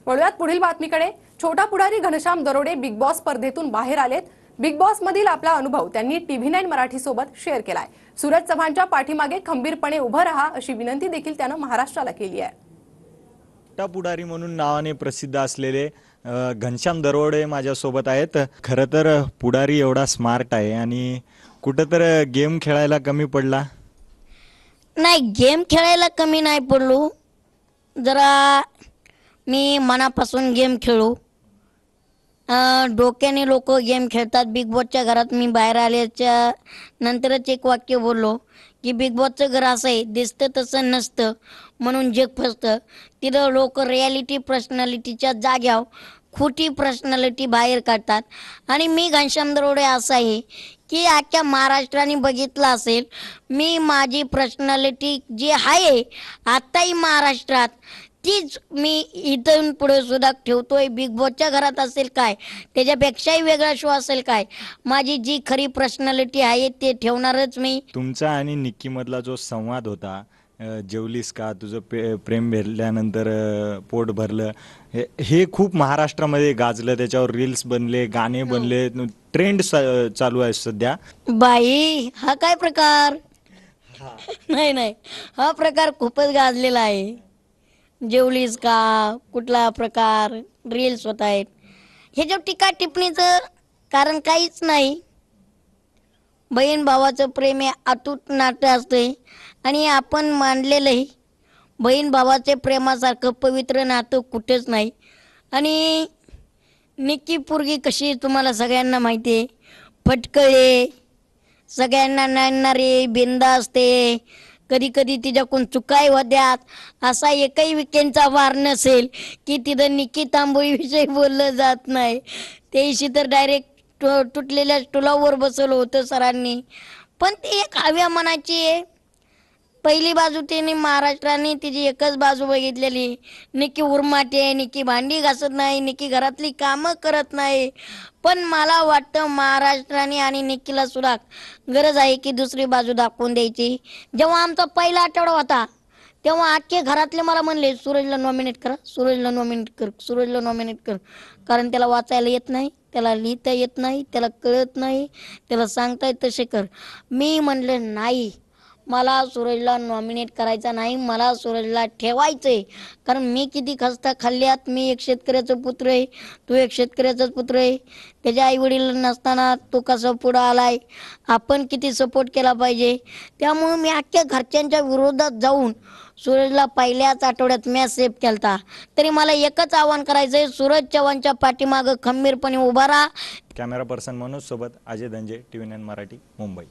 वळूयात पुढील बातमीकडे। छोटा पुढारी घनश्याम दरोडे बिग बॉस स्पर्धेतून बाहेर आलेत। बिग बॉस मधील आपला अनुभव त्यांनी TV9 मराठी सोबत शेअर केलाय। सूरज चव्हाणच्या पाठीमागे खंबीरपणे उभं राहा अशी विनंती देखील त्यानं महाराष्ट्राला केली आहे। छोटा पुढारी म्हणून नावाने प्रसिद्ध असलेले घनश्याम दरोडे माझ्यासोबत आहेत। खरं तर पुढारी एवढा स्मार्ट आहे आणि कुठं तर गेम खेळायला कमी पडला नाही, गेम खेळायला कमी नाही पडलो। जरा मी मनापासून गेम खेळू। डोक्याने लोक गेम खेळतात। बिग बॉसच्या घरात मी बाहेर आल्याच्या नंतरच एक वाक्य बोललो की बिग बॉसचं घर असं आहे, दिसतं तसं नसतं म्हणून जग फसतं। तिथं लोक रियालिटी पर्सनॅलिटीच्या जाग्यावर खोटी पर्सनॅलिटी बाहेर काढतात। आणि मी घनश्याम दरोडे असं आहे की अख्ख्या महाराष्ट्राने बघितलं असेल, मी माझी पर्सनॅलिटी जी आहे आत्ताही महाराष्ट्रात तीच मी इथून पुढे सुद्धा ठेवतोय। बिग बॉसच्या घरात असेल काय, त्याच्यापेक्षाही वेगळा शो असेल काय, माझी जी खरी पर्सनॅलिटी आहे ते ठेवणारच मी। तुमचा आणि निक्की मधला जो संवाद होता, जेवलीस का, तुझं प्रेम भेटल्यानंतर पोट भरलं, हे खूप महाराष्ट्रामध्ये गाजलं। त्याच्यावर रील्स बनले, गाणे बनले, ट्रेंड चालू आहे सध्या। बाई हा काय प्रकार? नाही नाही, हा प्रकार खूपच गाजलेला आहे। जेवलीस का, कुठला प्रकार, रील्स होत आहेत, ह्याच्यावर टीका टिप्पणीचं कारण काहीच नाही। बहीण भावाचं प्रेम हे अतूट नातं असते आणि आपण मानलेलंही बहीण भावाचे प्रेमासारखं पवित्र नातं कुठेच नाही। आणि निक्की पोरगी कशी तुम्हाला सगळ्यांना माहिती आहे, फटकळे, सगळ्यांना नाणणारे, बिनधास्त, कधी कधी तिच्याकडून चुकाई होत्यात। असा एकही विकेंडचा वार नसेल की तिथं निक्की तांबोळीविषयी बोललं जात नाही। त्याशी तर डायरेक्ट तुटलेल्या स्टुलावर बसवलं होतं सरांनी। पण ती एक हव्या मनाची आहे। पहिली बाजू तिने महाराष्ट्राने तिची एकच बाजू बघितलेली, निक्की उर्माटे, निक्की भांडी घासत नाही, निक्की घरातली कामं करत नाही। पण मला वाटतं महाराष्ट्राने आणि निक्कीला सुद्धा गरज आहे की दुसरी बाजू दाखवून द्यायची। जेव्हा आमचा पहिला आठवडा होता तेव्हा अख्खे घरातले मला म्हणले, सूरजला नॉमिनेट करा, सूरजला नॉमिनेट कर, सूरजला नॉमिनेट कर। कारण त्याला वाचायला येत नाही, त्याला लिहिता येत नाही, त्याला कळत नाही, त्याला सांगता येत तसे कर। मी म्हणले नाही, मला सूरजला नॉमिनेट करायचा नाही, मला सूरजला ठेवायचंय। कारण मी किती खस्ता खाल्ल्यात, मी एक शेतकऱ्याचा पुत्र आहे, तो एक शेतकऱ्याचाच पुत्र आहे। त्याच्या आईवडील नसताना तो कसा पुढं आलाय, आपण किती सपोर्ट केला पाहिजे। त्यामुळे मी अख्ख्या घरच्यांच्या विरोधात जाऊन सूरजला पहिल्याच आठवड्यात मॅच सेव्ह केलता। तरी मला एकच आव्हान करायचंय, सूरज चव्हाणच्या पाठीमागं खंबीरपणे उभा राहा। कॅमेरा पर्सन मनोज सोबत अजय धंजे, TV9 मराठी, मुंबई।